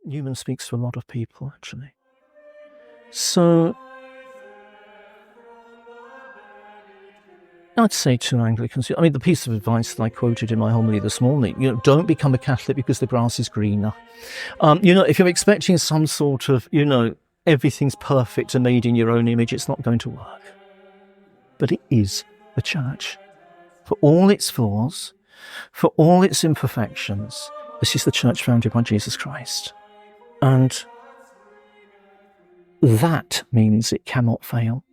Newman speaks to a lot of people, actually. So I'd say to Anglicans, I mean, the piece of advice that I quoted in my homily this morning, don't become a Catholic because the grass is greener. If you're expecting some sort of, everything's perfect and made in your own image, it's not going to work. But it is the Church. For all its flaws, for all its imperfections, this is the Church founded by Jesus Christ. And that means it cannot fail.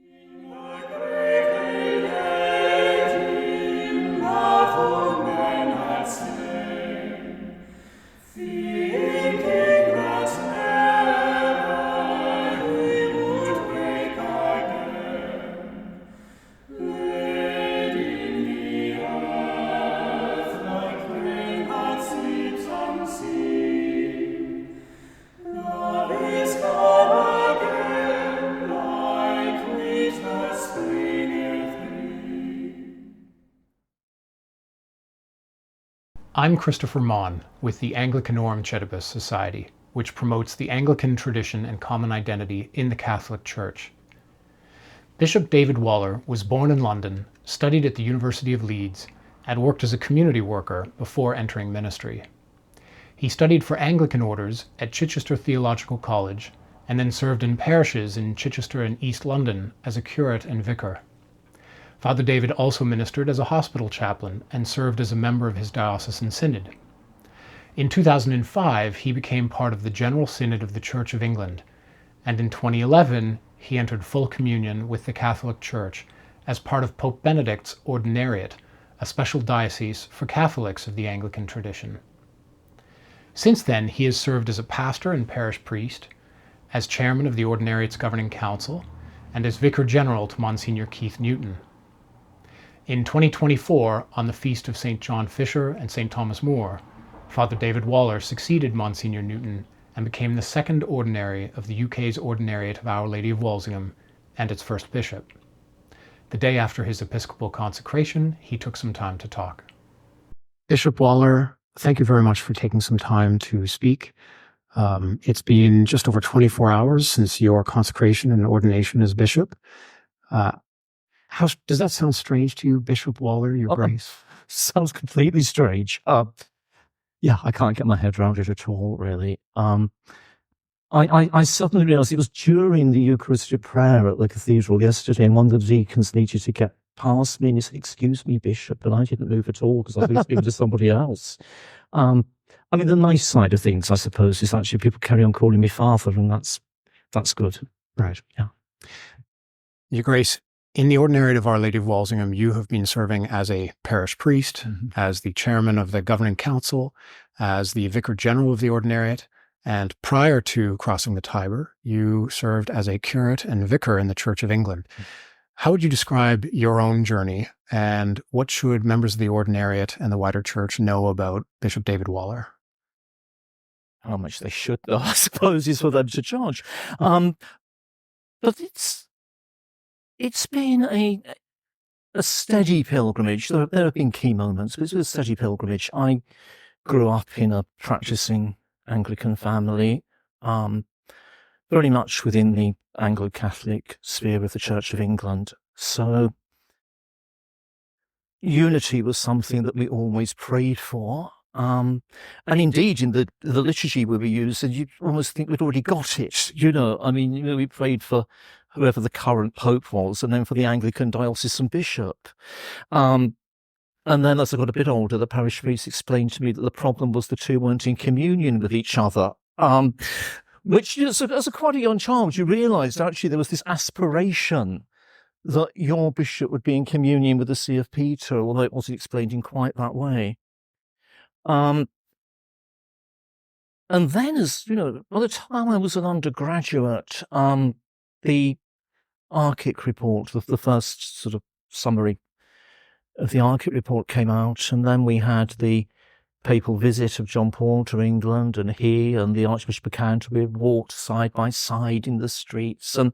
I'm Christopher Mahon with the Anglicanorum Coetibus Society, which promotes the Anglican tradition and common identity in the Catholic Church. Bishop David Waller was born in London, studied at the University of Leeds, and worked as a community worker before entering ministry. He studied for Anglican orders at Chichester Theological College and then served in parishes in Chichester and East London as a curate and vicar. Father David also ministered as a hospital chaplain and served as a member of his diocesan synod. In 2005, he became part of the General Synod of the Church of England, and in 2011, he entered full communion with the Catholic Church as part of Pope Benedict's Ordinariate, a special diocese for Catholics of the Anglican tradition. Since then, he has served as a pastor and parish priest, as chairman of the Ordinariate's Governing Council, and as Vicar General to Monsignor Keith Newton. In 2024, on the feast of St. John Fisher and St. Thomas More, Father David Waller succeeded Monsignor Newton and became the second ordinary of the UK's Ordinariate of Our Lady of Walsingham and its first bishop. The day after his episcopal consecration, he took some time to talk. Bishop Waller, thank you very much for taking some time to speak. It's been just over 24 hours since your consecration and ordination as bishop. How does that sound strange to you, Bishop Waller, your grace? Sounds completely strange. I can't get my head around it at all, really. I suddenly realised it was during the Eucharistic prayer at the cathedral yesterday, and one of the deacons needed to get past me, and he said, "Excuse me, Bishop," and I didn't move at all because I was speaking to somebody else. The nice side of things, I suppose, is actually people carry on calling me Father, and that's good. Right. Yeah. Your Grace, in the Ordinariate of Our Lady of Walsingham, you have been serving as a parish priest, as the chairman of the Governing Council, as the Vicar General of the Ordinariate, and prior to crossing the Tiber, you served as a curate and vicar in the Church of England. How would you describe your own journey, and what should members of the Ordinariate and the wider Church know about Bishop David Waller? How much they should know, I suppose, is for them to judge. But it's been a steady pilgrimage. There have been key moments, but it's a steady pilgrimage. I grew up in a practicing Anglican family, very much within the Anglo-Catholic sphere of the Church of England. So unity was something that we always prayed for. And indeed, in the liturgy where we use it, you almost think we'd already got it. We prayed for whoever the current pope was, and then for the Anglican diocesan bishop. And then as I got a bit older, the parish priest explained to me that the problem was the two weren't in communion with each other. Which, as a quite a young child, you realised actually there was this aspiration that your bishop would be in communion with the See of Peter, although it wasn't explained in quite that way. And then, by the time I was an undergraduate, the Archic report, the first sort of summary of the Archic report came out, and then we had the papal visit of John Paul to England, and he and the Archbishop of Canterbury walked side by side in the streets, and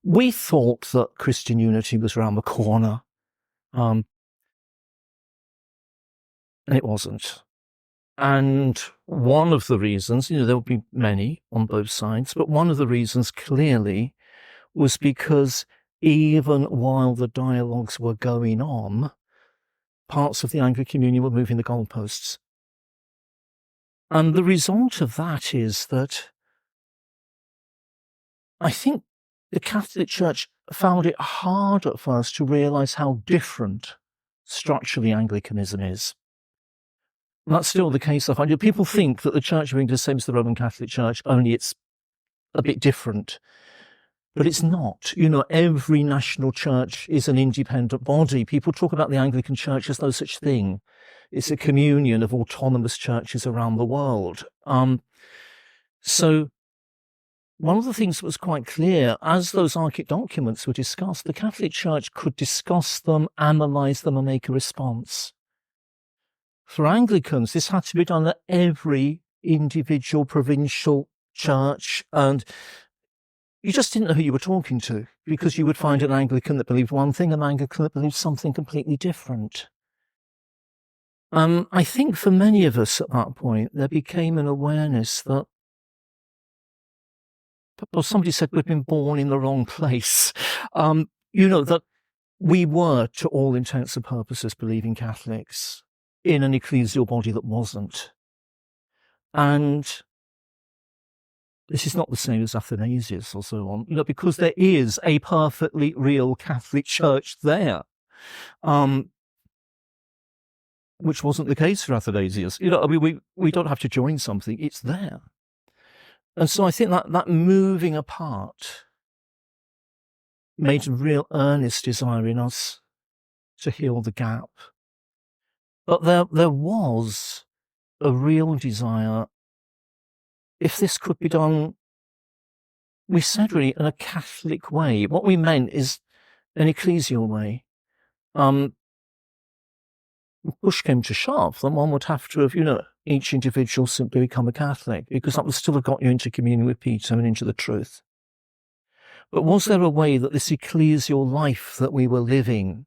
we thought that Christian unity was around the corner, and it wasn't. And one of the reasons, there will be many on both sides, but one of the reasons clearly was because even while the dialogues were going on, parts of the Anglican Communion were moving the goalposts. And the result of that is that I think the Catholic Church found it hard at first to realise how different structurally Anglicanism is. And that's still the case, I find. People think that the Church of England is the same as the Roman Catholic Church, only it's a bit different. But it's not. Every national church is an independent body. People talk about the Anglican Church. There's no such thing. It's a communion of autonomous churches around the world. So one of the things that was quite clear, as those archive documents were discussed, the Catholic Church could discuss them, analyse them, and make a response. For Anglicans, this had to be done at every individual provincial church, and you just didn't know who you were talking to, because you would find an Anglican that believed one thing, an Anglican that believed something completely different. I think for many of us at that point, there became an awareness that, well, somebody said we'd been born in the wrong place. That we were, to all intents and purposes, believing Catholics in an ecclesial body that wasn't. And this is not the same as Athanasius or so on, because there is a perfectly real Catholic Church there, which wasn't the case for Athanasius. We don't have to join something, it's there. And so I think that moving apart made a real earnest desire in us to heal the gap. But there was a real desire, if this could be done, we said really in a Catholic way. What we meant is an ecclesial way. Push came to shove, then one would have to have, each individual simply become a Catholic, because that would still have got you into communion with Peter and into the truth. But was there a way that this ecclesial life that we were living,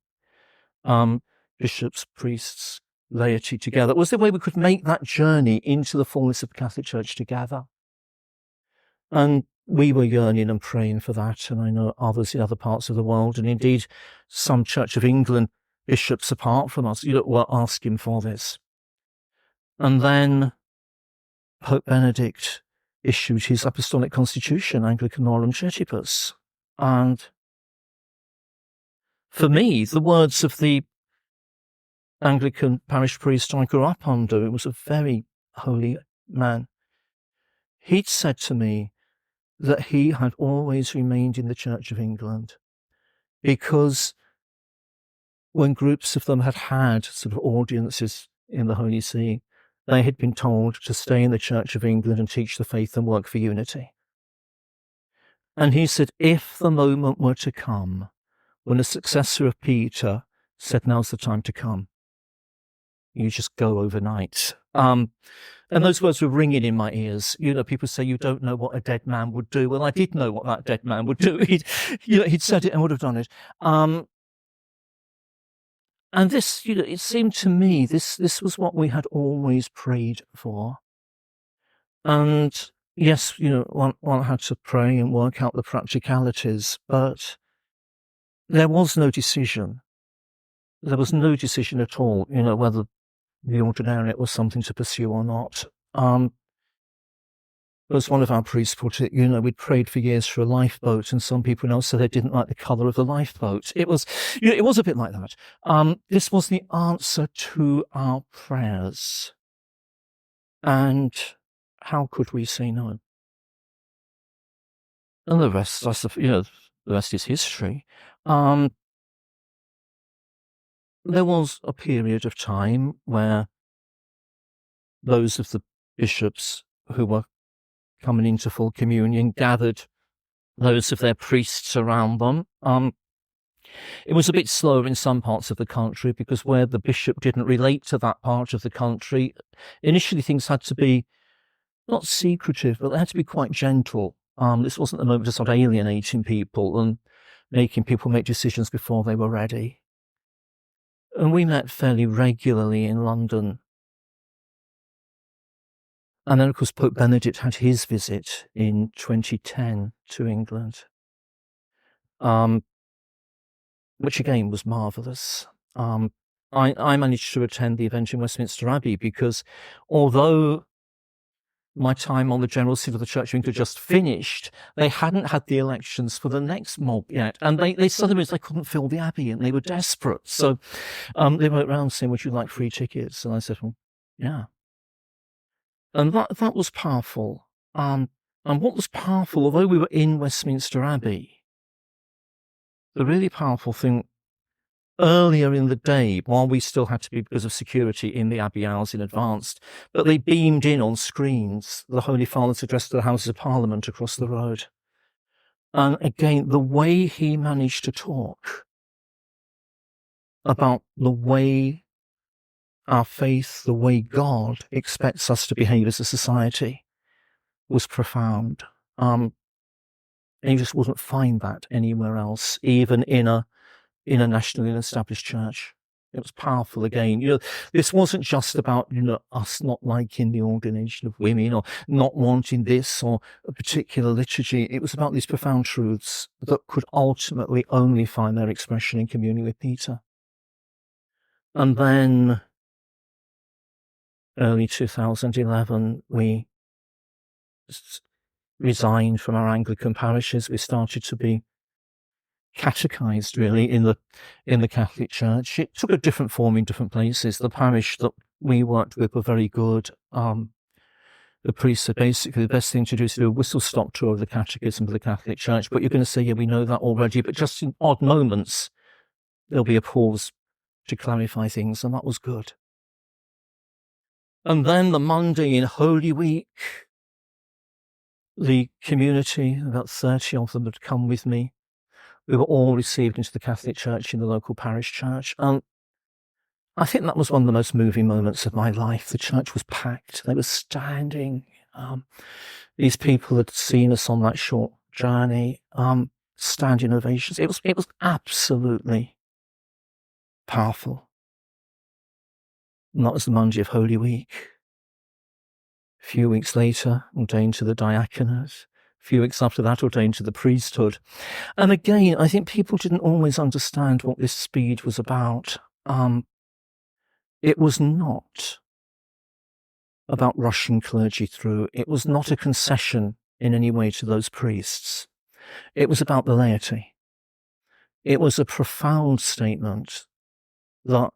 bishops, priests, laity together, was there a way we could make that journey into the fullness of the Catholic Church together? And we were yearning and praying for that, and I know others in other parts of the world, and indeed some Church of England bishops apart from us, were asking for this. And then Pope Benedict issued his apostolic constitution, Anglicanorum Coetibus. And for me, the words of the Anglican parish priest I grew up under, it was a very holy man, he'd said to me that he had always remained in the Church of England because when groups of them had sort of audiences in the Holy See, they had been told to stay in the Church of England and teach the faith and work for unity. And he said, if the moment were to come when a successor of Peter said, now's the time to come, you just go overnight. And those words were ringing in my ears. People say, you don't know what a dead man would do. Well, I did know what that dead man would do. He'd said it and would have done it. And this, it seemed to me, this was what we had always prayed for. And yes, one had to pray and work out the practicalities, but there was no decision. There was no decision at all, whether the Ordinariate was something to pursue or not. As one of our priests put it, we'd prayed for years for a lifeboat, and some people now said they didn't like the colour of the lifeboat. It was, it was a bit like that. This was the answer to our prayers. And how could we say no? And the rest, the rest is history. There was a period of time where those of the bishops who were coming into full communion gathered those of their priests around them. It was a bit slower in some parts of the country because where the bishop didn't relate to that part of the country, initially things had to be not secretive, but they had to be quite gentle. This wasn't the moment to start alienating people and making people make decisions before they were ready. And we met fairly regularly in London. And then, of course, Pope Benedict had his visit in 2010 to England, which again was marvellous. I managed to attend the event in Westminster Abbey because although my time on the General Synod of the Church of England just finished, they hadn't had the elections for the next mob yet. And they suddenly they couldn't fill the Abbey and they were desperate. So they went round saying, would you like free tickets? And I said, well, yeah. And that was powerful. And what was powerful, although we were in Westminster Abbey, the really powerful thing earlier in the day, while we still had to be, because of security, in the Abbey hours in advance, but they beamed in on screens the Holy Father's address to the Houses of Parliament across the road. And again, the way he managed to talk about the way our faith, the way God expects us to behave as a society, was profound. And you just wouldn't find that anywhere else, even in a nationally established church. It was powerful again. This wasn't just about, us not liking the ordination of women or not wanting this or a particular liturgy. It was about these profound truths that could ultimately only find their expression in communion with Peter. And then, early 2011, we resigned from our Anglican parishes. We started to be catechized really in the Catholic Church. It took a different form in different places. The parish that we worked with were very good. The priest said basically the best thing to do is to do a whistle-stop tour of the Catechism of the Catholic Church. But you're going to say, yeah, we know that already. But just in odd moments, there'll be a pause to clarify things, and that was good. And then the Monday in Holy Week, the community, about 30 of them had come with me. We were all received into the Catholic Church in the local parish church. And I think that was one of the most moving moments of my life. The church was packed. They were standing. These people had seen us on that short journey, standing ovations. It was absolutely powerful. And that was the Monday of Holy Week. A few weeks later, ordained to the diaconate. A few weeks after that, ordained to the priesthood. And again, I think people didn't always understand what this speed was about. It was not about rushing clergy through. It was not a concession in any way to those priests. It was about the laity. It was a profound statement that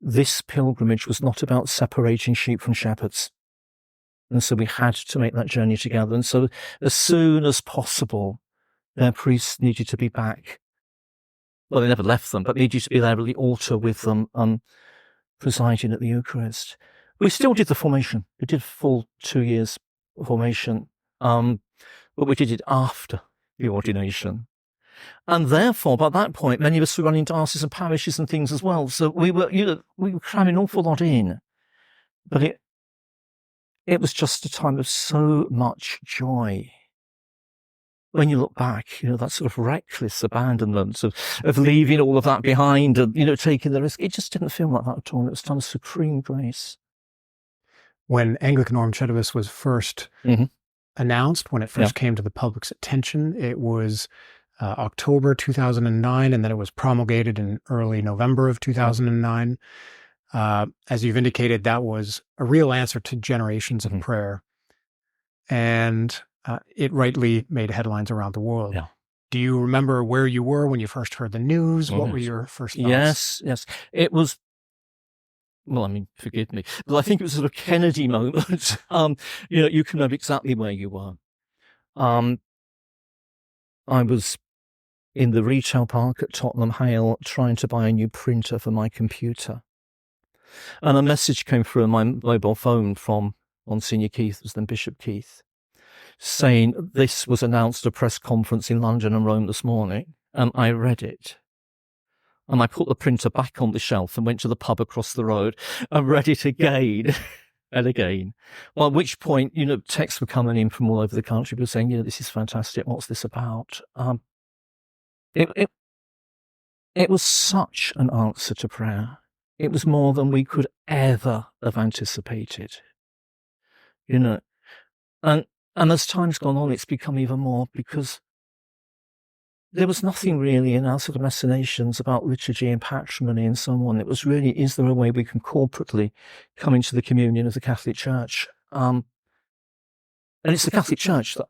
this pilgrimage was not about separating sheep from shepherds. And so we had to make that journey together. And so as soon as possible, their priests needed to be back. Well, they never left them, but needed to be there at the altar with them, presiding at the Eucharist. We still did the formation. We did full 2 years formation, but we did it after the ordination. And therefore, by that point, many of us were running dioceses and parishes and things as well. So we were cramming an awful lot in. But it was just a time of so much joy. When you look back, that sort of reckless abandonment of leaving all of that behind and, taking the risk, it just didn't feel like that at all. It was a time of supreme grace. When Anglicanorum Coetibus was first announced, when it first came to the public's attention, it was October 2009, and then it was promulgated in early November of 2009. As you've indicated, that was a real answer to generations of prayer. And it rightly made headlines around the world. Yeah. Do you remember where you were when you first heard the news? What were your first thoughts? Yes. It was, forgive me, but I think it was sort of a Kennedy moment. You can know exactly where you were. I was in the retail park at Tottenham Hale trying to buy a new printer for my computer. And a message came through on my mobile phone from Monsignor Keith, was then Bishop Keith, saying this was announced at a press conference in London and Rome this morning. And I read it. And I put the printer back on the shelf and went to the pub across the road and read it again and again. Well, at which point, texts were coming in from all over the country, people saying, this is fantastic. What's this about? It was such an answer to prayer. It was more than we could ever have anticipated. you know. And as time's gone on, it's become even more, because there was nothing really in our sort of machinations about liturgy and patrimony and so on. It was really, is there a way we can corporately come into the communion of the Catholic Church? And it's the Catholic Church that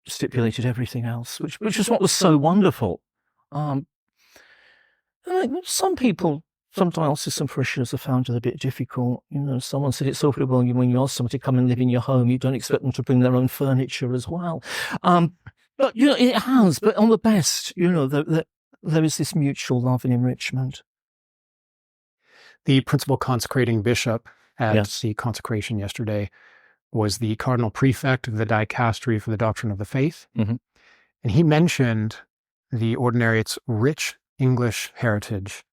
stipulated everything else, which is what was so wonderful. Some people, some diocesan parishioners have found it a bit difficult. Someone said it's awfully well when you ask someone to come and live in your home, you don't expect them to bring their own furniture as well. But, it has. But on the best, there is this mutual love and enrichment. The principal consecrating bishop at the consecration yesterday was the cardinal prefect of the dicastery for the doctrine of the faith. Mm-hmm. And he mentioned the ordinariate's rich English heritage.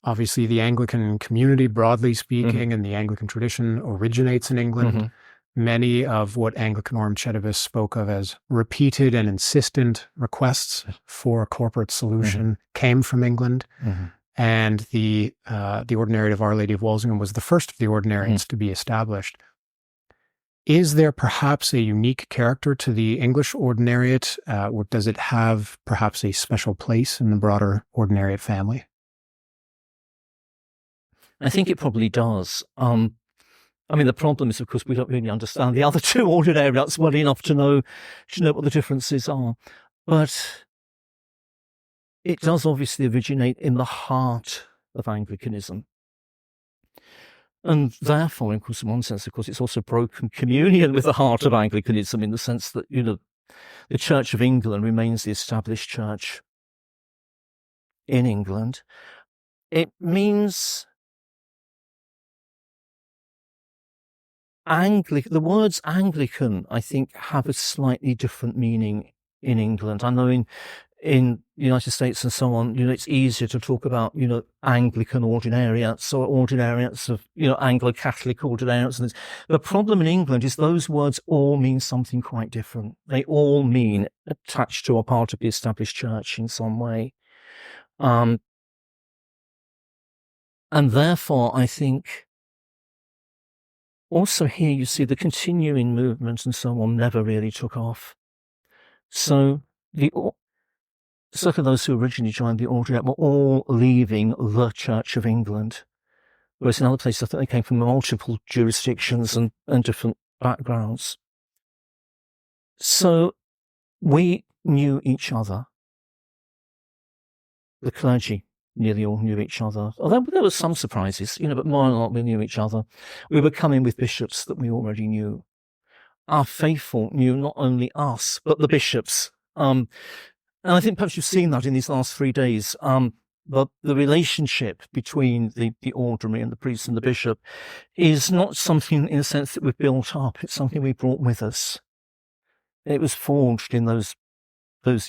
Obviously, the Anglican community, broadly speaking, and the Anglican tradition originates in England. Many of what Anglicanorum Coetibus spoke of as repeated and insistent requests for a corporate solution came from England. And the Ordinariate of Our Lady of Walsingham was the first of the ordinariates to be established. Is there perhaps a unique character to the English ordinariate, or does it have perhaps a special place in the broader ordinariate family? I think it probably does. The problem is, of course, we don't really understand the other two ordinariates well enough to know what the differences are. But it does obviously originate in the heart of Anglicanism. And therefore, in one sense, it's also broken communion with the heart of Anglicanism, in the sense that, the Church of England remains the established church in England. It means the words Anglican, I think, have a slightly different meaning in England. I know in the United States and so on, it's easier to talk about, Anglican ordinariates or ordinariates of, Anglo-Catholic ordinariates. And the problem in England is those words all mean something quite different. They all mean attached to a part of the established church in some way. And therefore, I think, also here you see the continuing movement and so on never really took off. So certainly those who originally joined the Ordinariate were all leaving the Church of England, whereas in other places I think they came from multiple jurisdictions and different backgrounds. So we knew each other. The clergy nearly all knew each other. Although there were some surprises, but more than not we knew each other. We were coming with bishops that we already knew. Our faithful knew not only us, but the bishops. And I think perhaps you've seen that in these last 3 days. The relationship between the ordinary and the priest and the bishop is not something in a sense that we've built up. It's something we brought with us. It was forged in those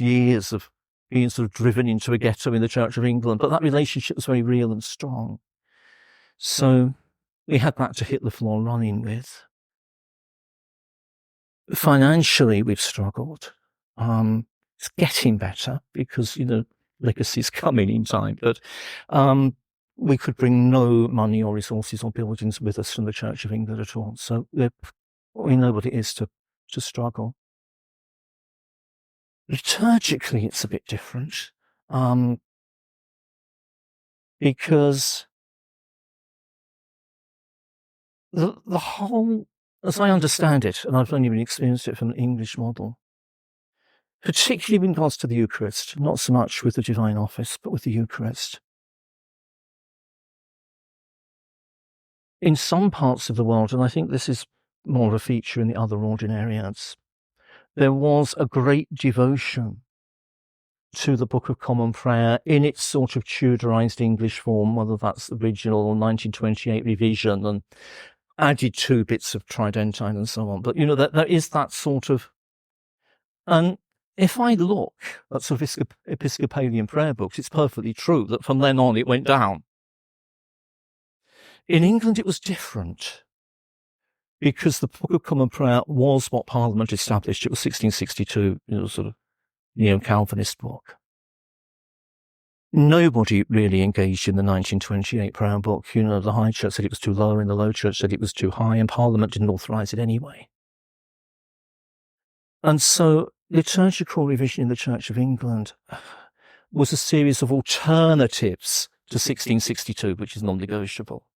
years of being sort of driven into a ghetto in the Church of England. But that relationship was very real and strong. So we had that to hit the floor running with. Financially, we've struggled. It's getting better because, legacy's coming in time. But we could bring no money or resources or buildings with us from the Church of England at all. So we know what it is to struggle. Liturgically, it's a bit different because the whole, as I understand it, and I've only really experienced it from the English model, particularly in regards to the Eucharist, not so much with the Divine Office, but with the Eucharist. In some parts of the world, and I think this is more of a feature in the other ordinariates, there was a great devotion to the Book of Common Prayer in its sort of Tudorized English form, whether that's the original or 1928 revision, and added 2 bits of Tridentine and so on. But, there is that sort of... And if I look at sort of Episcopalian prayer books, it's perfectly true that from then on it went down. In England, it was different, because the Book of Common Prayer was what Parliament established. It was 1662, sort of neo-Calvinist book. Nobody really engaged in the 1928 Prayer Book. The High Church said it was too low, and the Low Church said it was too high, and Parliament didn't authorise it anyway. And so liturgical revision in the Church of England was a series of alternatives to 1662, which is non-negotiable.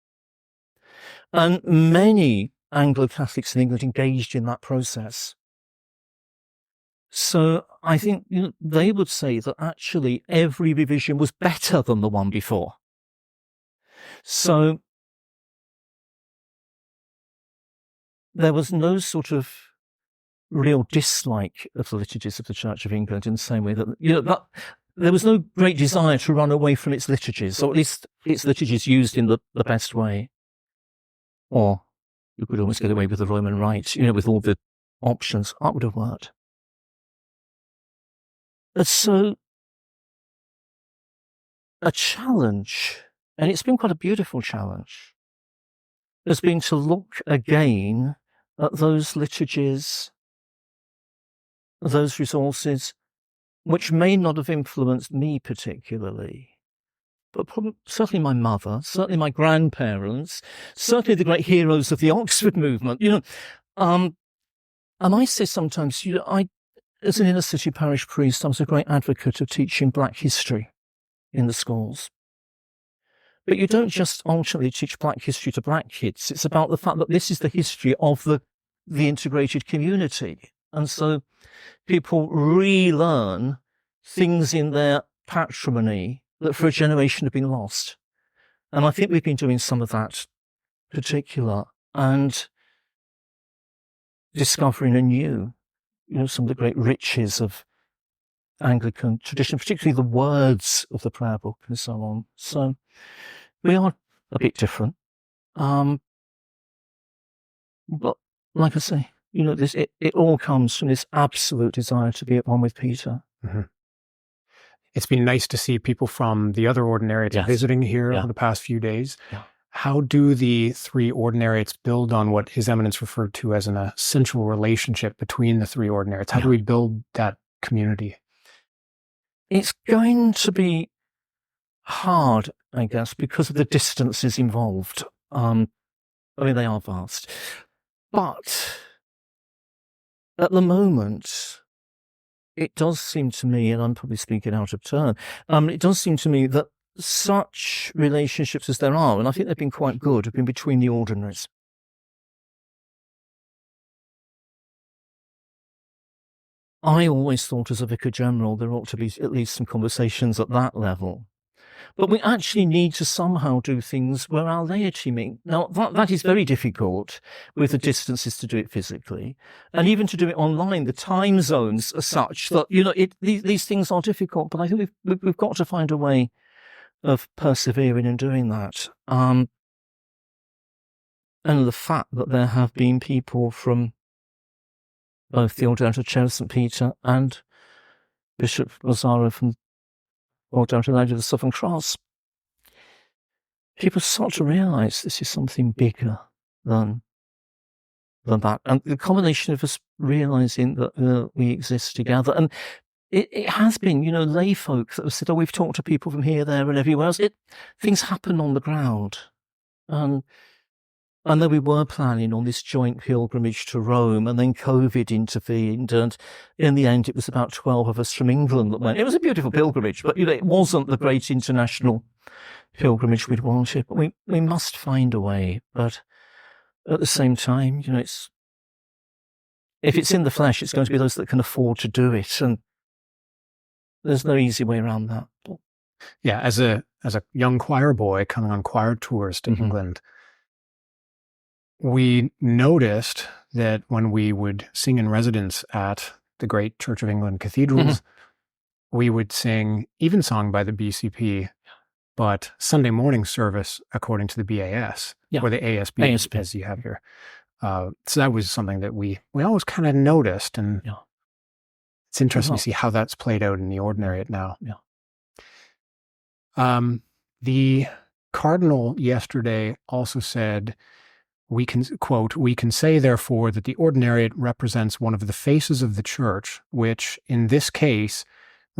And many Anglo-Catholics in England engaged in that process. So I think they would say that actually every revision was better than the one before. So there was no sort of real dislike of the liturgies of the Church of England in the same way that, that there was no great desire to run away from its liturgies, or at least its liturgies used in the best way. Or you could almost get away with the Roman Rite, with all the options. That would have worked. And so a challenge, and it's been quite a beautiful challenge, has been to look again at those liturgies, those resources, which may not have influenced me particularly, but certainly my mother, certainly my grandparents, certainly the great heroes of the Oxford movement. And I say sometimes, as an inner city parish priest, I was a great advocate of teaching Black history in the schools. But you don't just ultimately teach Black history to Black kids. It's about the fact that this is the history of the integrated community. And so people relearn things in their patrimony that for a generation have been lost. And I think we've been doing some of that particular and discovering anew, some of the great riches of Anglican tradition, particularly the words of the prayer book and so on. So we are a bit different. But like I say, it all comes from this absolute desire to be at one with Peter. Mm-hmm. It's been nice to see people from the other ordinariates visiting here over the past few days. Yeah. How do the three ordinariates build on what His Eminence referred to as an essential relationship between the three ordinariates? How do we build that community? It's going to be hard, I guess, because of the distances involved. They are vast. But at the moment, it does seem to me, and I'm probably speaking out of turn, it does seem to me that such relationships as there are, and I think they've been quite good, have been between the ordinaries. I always thought as a Vicar General there ought to be at least some conversations at that level. But we actually need to somehow do things where our laity meet. Now, that is very difficult with the distances to do it physically. And even to do it online, the time zones are such that, these things are difficult. But I think we've got to find a way of persevering and doing that. And the fact that there have been people from both the Ordinariate Chair of St. Peter and Bishop Lazaro from Ordinariate Lady of the Southern Cross, people start to realise this is something bigger than that. And the combination of us realising that we exist together, and it has been, lay folk that have said, we've talked to people from here, there and everywhere else. Things happen on the ground. And then we were planning on this joint pilgrimage to Rome, and then COVID intervened, and in the end it was about 12 of us from England that went. It was a beautiful pilgrimage, but it wasn't the great international pilgrimage we'd wanted. But we must find a way. But at the same time, if it's in the flesh, it's going to be those that can afford to do it, and there's no easy way around that. Yeah, as a young choir boy coming on choir tours to England, we noticed that when we would sing in residence at the great Church of England cathedrals, we would sing evensong by the BCP, but Sunday morning service according to the BAS, or the ASB, as you have here. So that was something that we always kind of noticed, and it's interesting to see how that's played out in the ordinariate now. The Cardinal yesterday also said, we can, quote, "We can say, therefore, that the ordinariate represents one of the faces of the Church, which, in this case,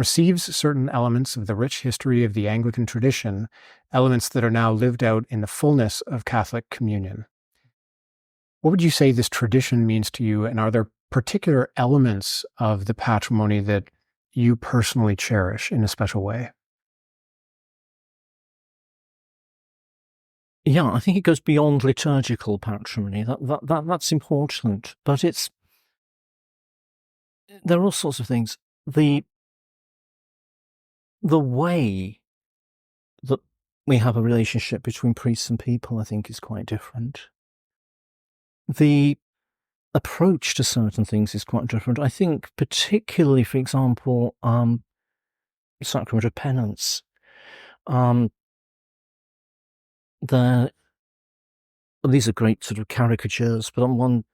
receives certain elements of the rich history of the Anglican tradition, elements that are now lived out in the fullness of Catholic communion. What would you say this tradition means to you, and are there particular elements of the patrimony that you personally cherish in a special way? Yeah, I think it goes beyond liturgical patrimony. That's important, but there are all sorts of things. The way that we have a relationship between priests and people, I think, is quite different. The approach to certain things is quite different. I think particularly, for example, sacrament of penance. These are great sort of caricatures, but on one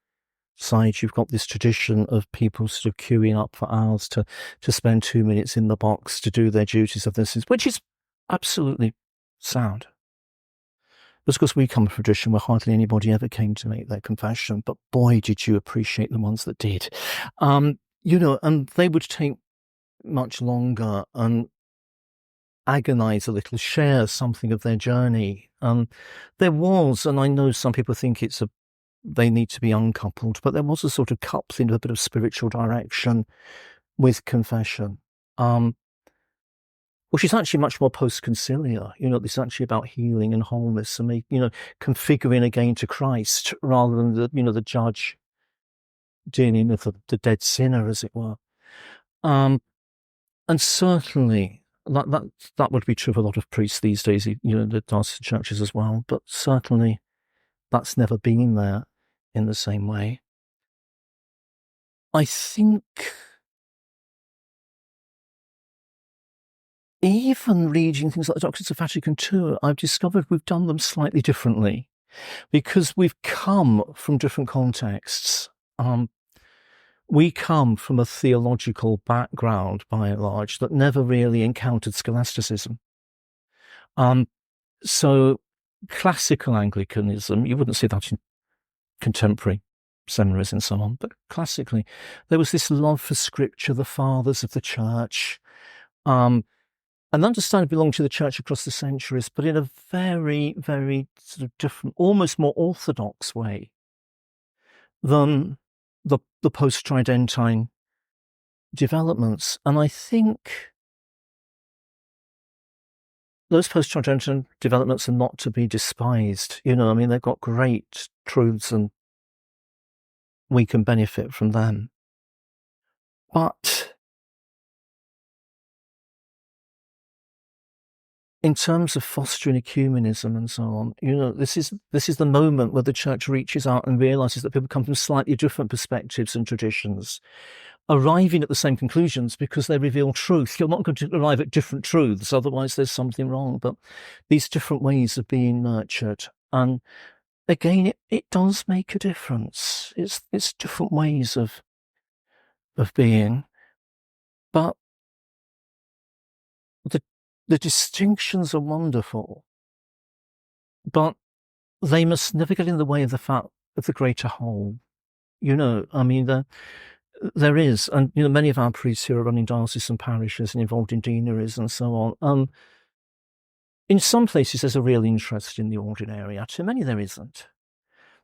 side you've got this tradition of people sort of queuing up for hours to spend 2 minutes in the box to do their duties of this, which is absolutely sound. But of course we come from a tradition where hardly anybody ever came to make their confession, but boy did you appreciate the ones that did. And they would take much longer and agonize a little, share something of their journey. There was, and I know some people think they need to be uncoupled, but there was a sort of coupling of a bit of spiritual direction with confession, which is actually much more post-conciliar. This is actually about healing and wholeness and configuring again to Christ rather than the judge dealing with the dead sinner, as it were. And certainly that would be true of a lot of priests these days, the diocesan churches as well, but certainly that's never been there in the same way. I think even reading things like the Doctrines of Vatican II, I've discovered we've done them slightly differently because we've come from different contexts. We come from a theological background, by and large, that never really encountered scholasticism. So classical Anglicanism, you wouldn't see that in contemporary seminaries and so on, but classically, there was this love for Scripture, the fathers of the Church, and understandably belonged to the Church across the centuries, but in a very, very sort of different, almost more orthodox way than the post-Tridentine developments. And I think those post-Tridentine developments are not to be despised. They've got great truths and we can benefit from them. But in terms of fostering ecumenism and so on, this is the moment where the Church reaches out and realizes that people come from slightly different perspectives and traditions, arriving at the same conclusions because they reveal truth. You're not going to arrive at different truths, otherwise there's something wrong. But these different ways of being nurtured, and again, it does make a difference. It's different ways of being, but the distinctions are wonderful, but they must never get in the way of the fact of the greater whole. There is, and many of our priests here are running diocesan parishes and involved in deaneries and so on. In some places, there's a real interest in the Ordinariate. In many, there isn't.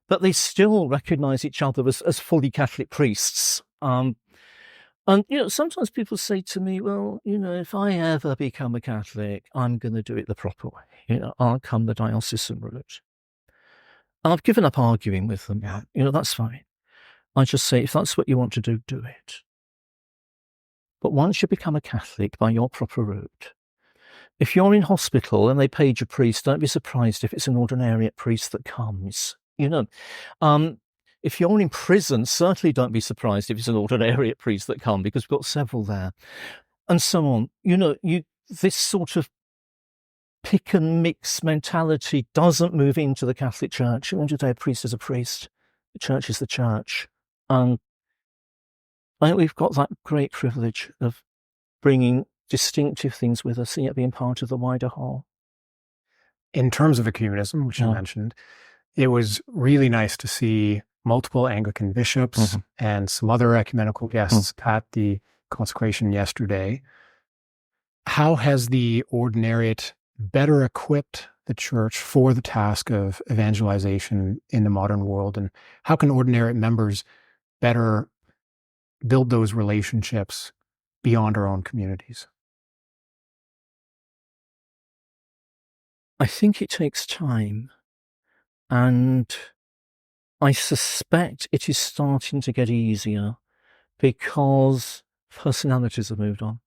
But they still recognise each other as fully Catholic priests. And sometimes people say to me, well, if I ever become a Catholic, I'm going to do it the proper way. I'll come the diocesan route. And I've given up arguing with them. That's fine. I just say, if that's what you want to do, do it. But once you become a Catholic by your proper route, if you're in hospital and they page a priest, don't be surprised if it's an ordinariate priest that comes. If you're in prison, certainly don't be surprised if it's an ordinariate priest that come, because we've got several there, and so on. This sort of pick and mix mentality doesn't move into the Catholic Church. At the end of the day, a priest is a priest. The Church is the Church. And I think we've got that great privilege of bringing distinctive things with us and yet being part of the wider whole. In terms of ecumenism, which you mentioned, it was really nice to see multiple Anglican bishops and some other ecumenical guests at the consecration yesterday. How has the Ordinariate better equipped the Church for the task of evangelization in the modern world? And how can Ordinariate members better build those relationships beyond our own communities? I think it takes time, and I suspect it is starting to get easier because personalities have moved on.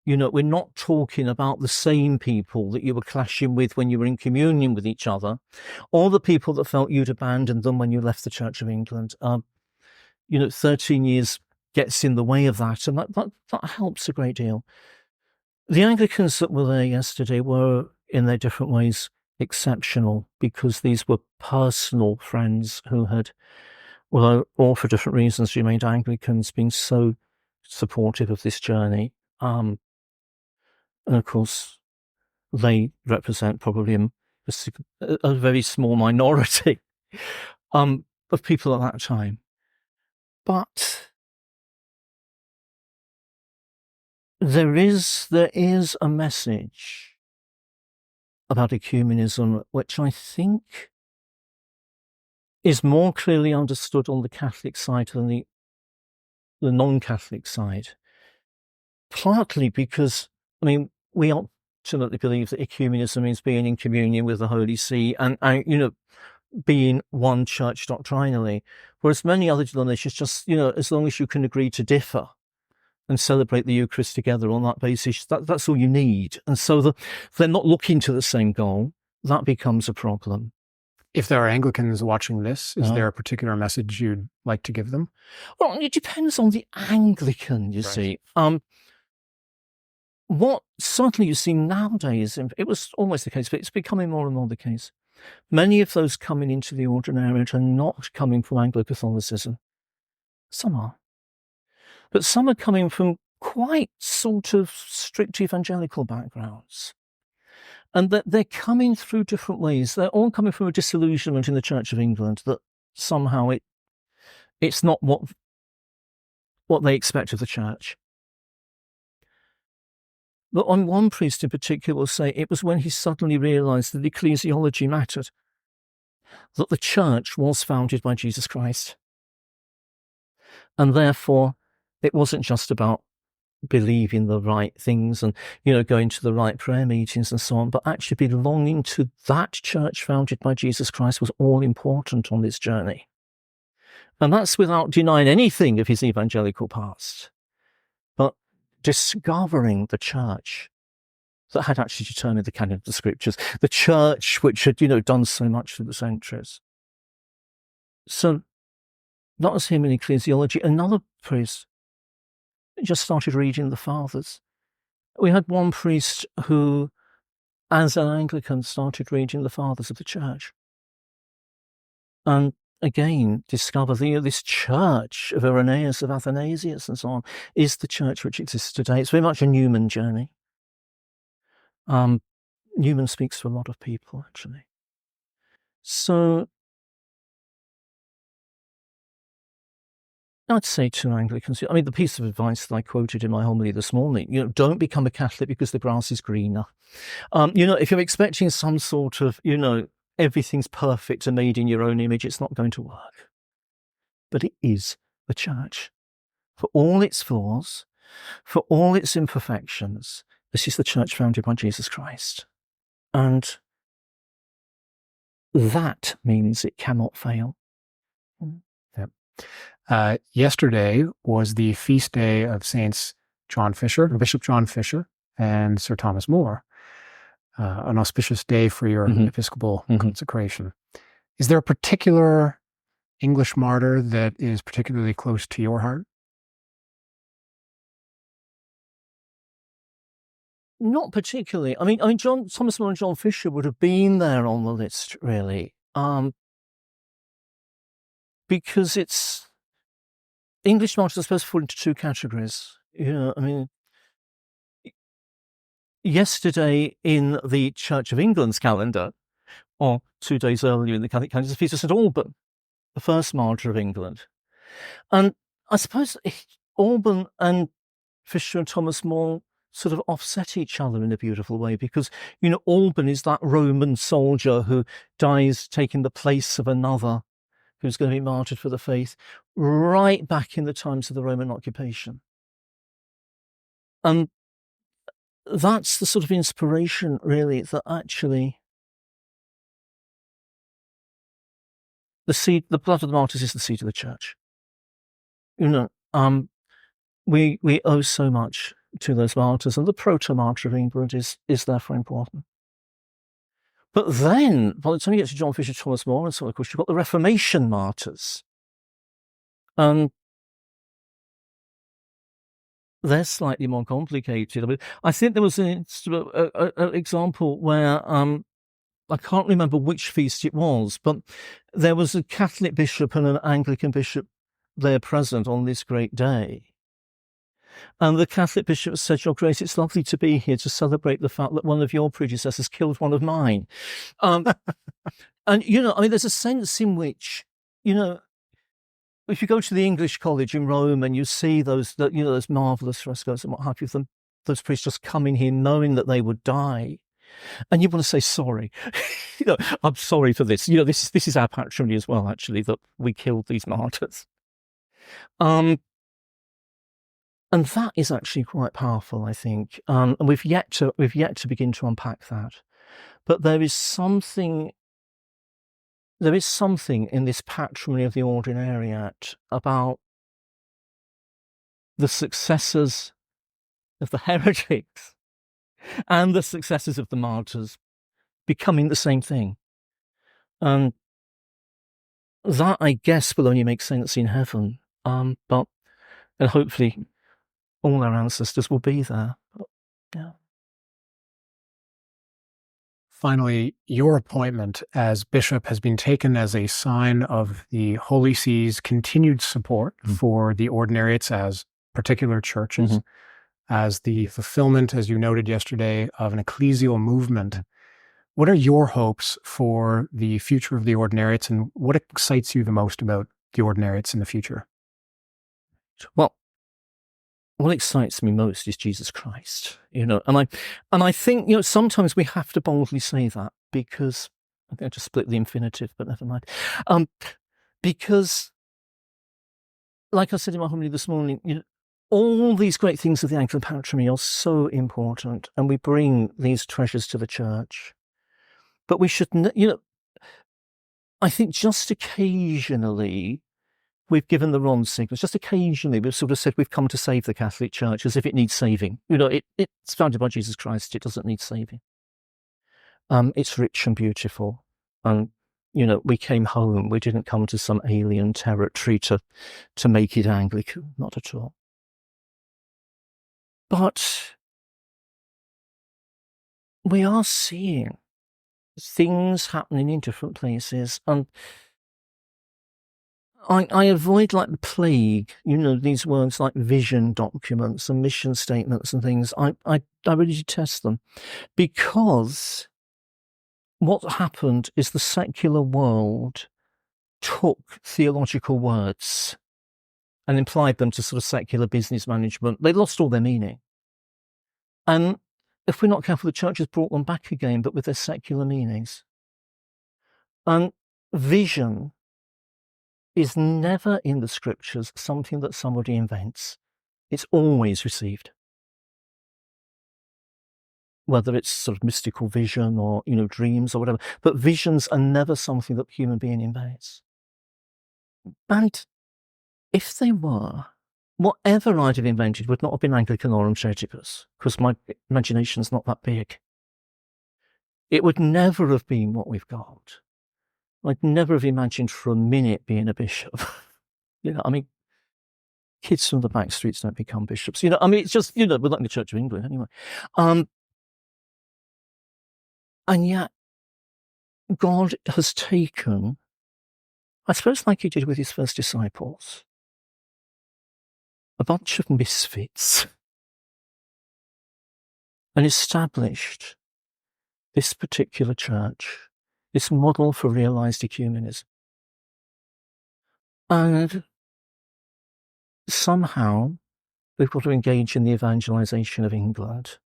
We're not talking about the same people that you were clashing with when you were in communion with each other, or the people that felt you'd abandoned them when you left the Church of England. 13 years gets in the way of that, and that helps a great deal. The Anglicans that were there yesterday were, in their different ways, exceptional, because these were personal friends who had, well, all for different reasons, remained Anglicans, being so supportive of this journey. And of course, they represent probably a very small minority of people at that time. But there is a message about ecumenism which I think is more clearly understood on the Catholic side than the non-Catholic side. Partly because, we ultimately believe that ecumenism means being in communion with the Holy See and being one church doctrinally, whereas many other denominations just, as long as you can agree to differ and celebrate the Eucharist together on that basis, that's all you need. And so they're not looking to the same goal. That becomes a problem. If there are Anglicans watching this, is there a particular message you'd like to give them? Well, it depends on the Anglican, you see. What certainly you see nowadays, it was always the case, but it's becoming more and more the case. Many of those coming into the Ordinariate are not coming from Anglo-Catholicism. Some are. But some are coming from quite sort of strict evangelical backgrounds. And that they're coming through different ways. They're all coming from a disillusionment in the Church of England that somehow it's not what they expect of the Church. But one priest in particular will say it was when he suddenly realised that ecclesiology mattered, that the Church was founded by Jesus Christ. And therefore, it wasn't just about believing the right things and, going to the right prayer meetings and so on, but actually belonging to that church founded by Jesus Christ was all important on this journey. And that's without denying anything of his evangelical past, but discovering the church that had actually determined the canon of the Scriptures, the church which had, done so much for the centuries. So that was him in ecclesiology. Another priest just started reading the Fathers. We had one priest who, as an Anglican, started reading the Fathers of the Church. And again, discover this church of Irenaeus, of Athanasius, and so on, is the church which exists today. It's very much a Newman journey. Newman speaks to a lot of people, actually. So I'd say to Anglicans, the piece of advice that I quoted in my homily this morning, don't become a Catholic because the grass is greener. If you're expecting some sort of, everything's perfect and made in your own image, it's not going to work. But it is the Church. For all its flaws, for all its imperfections, this is the Church founded by Jesus Christ. And that means it cannot fail. Yep. Yesterday was the feast day of Saints Bishop John Fisher and Sir Thomas More, an auspicious day for your episcopal consecration. Is there a particular English martyr that is particularly close to your heart? Not particularly. Thomas More and John Fisher would have been there on the list, really, because it's English martyrs are supposed to fall into two categories. Yesterday in the Church of England's calendar, or 2 days earlier in the Catholic calendar, is the feast of St. Alban, the first martyr of England. And I suppose Alban and Fisher and Thomas More sort of offset each other in a beautiful way, because, you know, Alban is that Roman soldier who dies taking the place of another who's going to be martyred for the faith, right back in the times of the Roman occupation. And that's the sort of inspiration, really, that actually the blood of the martyrs is the seed of the church. You know, we owe so much to those martyrs, and the proto-martyr of England is therefore important. But then, by the time you get to John Fisher, Thomas More, and so on, of course, you've got the Reformation martyrs. And they're slightly more complicated. I mean, I think there was an example where, I can't remember which feast it was, but there was a Catholic bishop and an Anglican bishop there present on this great day. And the Catholic bishop said, "Your Grace, it's lovely to be here to celebrate the fact that one of your predecessors killed one of mine." And, you know, I mean, there's a sense in which, you know, if you go to the English college in Rome and you see those marvellous frescoes and what have you, those priests just coming here knowing that they would die, and you want to say sorry. You know, I'm sorry for this. You know, this is our patrimony as well, actually, that we killed these martyrs. And that is actually quite powerful, I think. And we've yet to begin to unpack that. But there is something in this patrimony of the Ordinariate about the successors of the heretics and the successors of the martyrs becoming the same thing. And that, I guess, will only make sense in heaven. And hopefully all our ancestors will be there. But, yeah. Finally, your appointment as bishop has been taken as a sign of the Holy See's continued support for the ordinariates as particular churches, as the fulfillment, as you noted yesterday, of an ecclesial movement. What are your hopes for the future of the ordinariates, and what excites you the most about the ordinariates in the future? Well, what excites me most is Jesus Christ, you know, and I think, you know, sometimes we have to boldly say that, because I think I just split the infinitive, but never mind. Because, like I said in my homily this morning, you know, all these great things of the Anglican patrimony are so important, and we bring these treasures to the church. But we should, you know, I think just occasionally we've given the wrong signals. Just occasionally we've sort of said we've come to save the Catholic Church as if it needs saving. You know, it's founded by Jesus Christ. It doesn't need saving. It's rich and beautiful. And, you know, we came home. We didn't come to some alien territory to make it Anglican. Not at all. But we are seeing things happening in different places, and I avoid, like the plague, you know, these words like vision documents and mission statements and things. I really detest them, because what happened is the secular world took theological words and applied them to sort of secular business management. They lost all their meaning. And if we're not careful, the church has brought them back again, but with their secular meanings. And vision is never in the scriptures something that somebody invents. It's always received. Whether it's sort of mystical vision or, you know, dreams or whatever. But visions are never something that the human being invents. And if they were, whatever I'd have invented would not have been Anglicanorum Coetibus, because my imagination's not that big. It would never have been what we've got. I'd never have imagined for a minute being a bishop. You know, I mean, kids from the back streets don't become bishops. You know, I mean, it's just, you know, we're like the Church of England anyway. And yet, God has taken, I suppose like he did with his first disciples, a bunch of misfits, and established this particular church, this model for realized ecumenism. And somehow we've got to engage in the evangelization of England.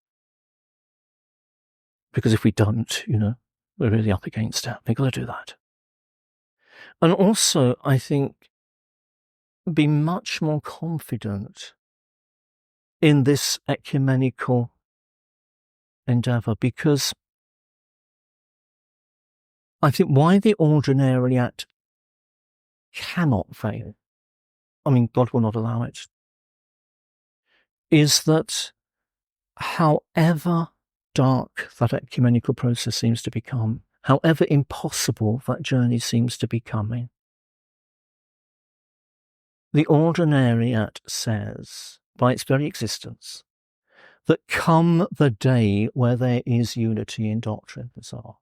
Because if we don't, we're really up against it. We've got to do that. And also, I think, be much more confident in this ecumenical endeavour, because I think why the Ordinariate cannot fail, I mean, God will not allow it, is that however dark that ecumenical process seems to become, however impossible that journey seems to be becoming, the Ordinariate says, by its very existence, that come the day where there is unity in doctrine, bizarre,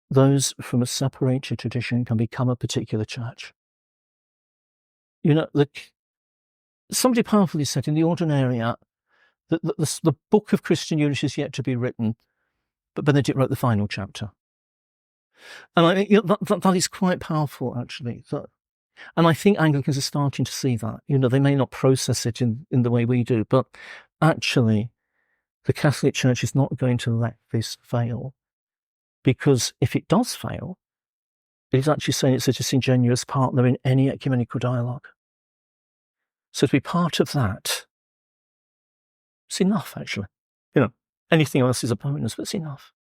those from a separated tradition can become a particular church. Somebody powerfully said in the Ordinariate that the book of Christian unity is yet to be written, but Benedict wrote the final chapter. And I think that is quite powerful, actually. And I think Anglicans are starting to see that. They may not process it in the way we do, but actually the Catholic Church is not going to let this fail. Because if it does fail, it is actually saying it's a disingenuous partner in any ecumenical dialogue. So to be part of that, it's enough, actually. Anything else is a bonus, but it's enough.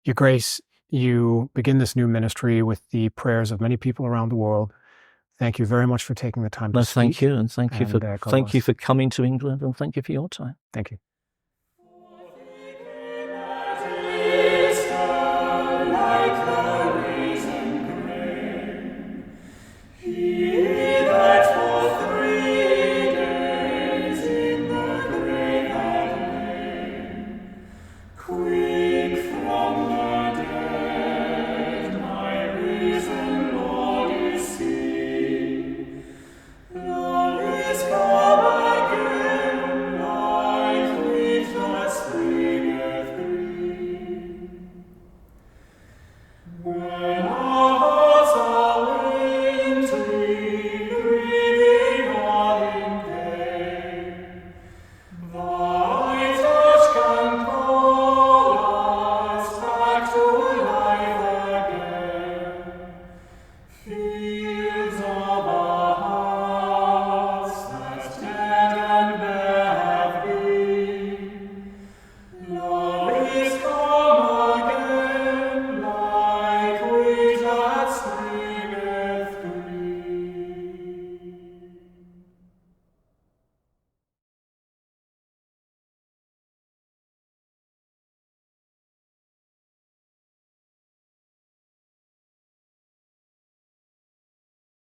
Your Grace, you begin this new ministry with the prayers of many people around the world. Thank you very much for taking the time to speak. Thank you, and thank you for coming to England, and thank you for your time. Thank you.